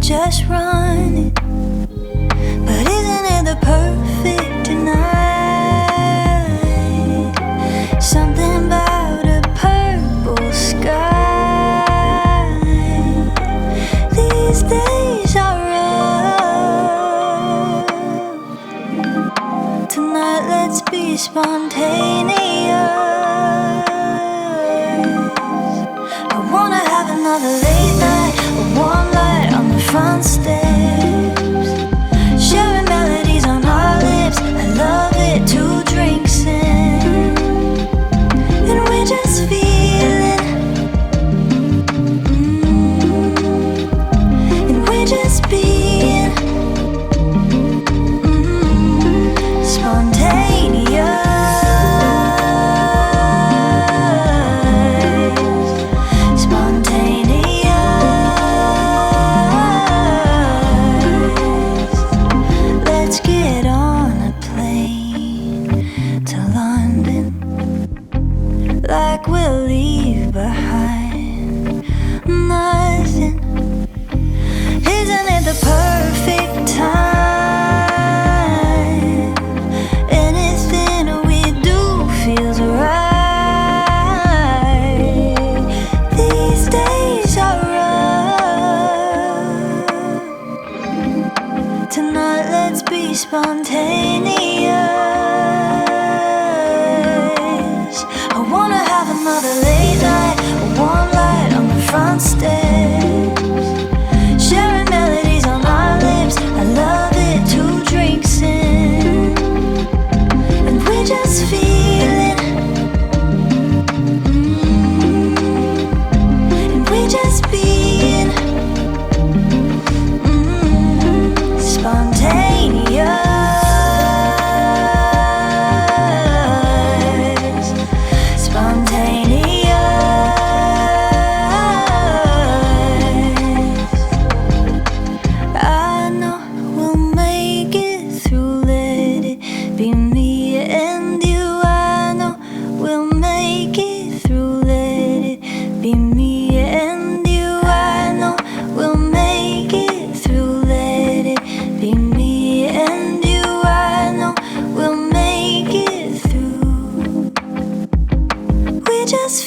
just running. But isn't it the perfect night? Something about a purple sky. These days are rough. Tonight let's be spontaneous. I wanna have another late night, a warm light on the front steps, sharing melodies on our lips. I love it, 2 drinks in, and we're just feeling, and we're just being spontaneous. Like we'll leave behind nothing. Isn't it the perfect time? Anything we do feels right. These days are rough. Tonight let's be spontaneous. I wanna have another late night, a warm light on the front steps, sharing melodies on our lips. I love it, 2 drinks in, and we're just feeling, and we're just being spontaneous. Just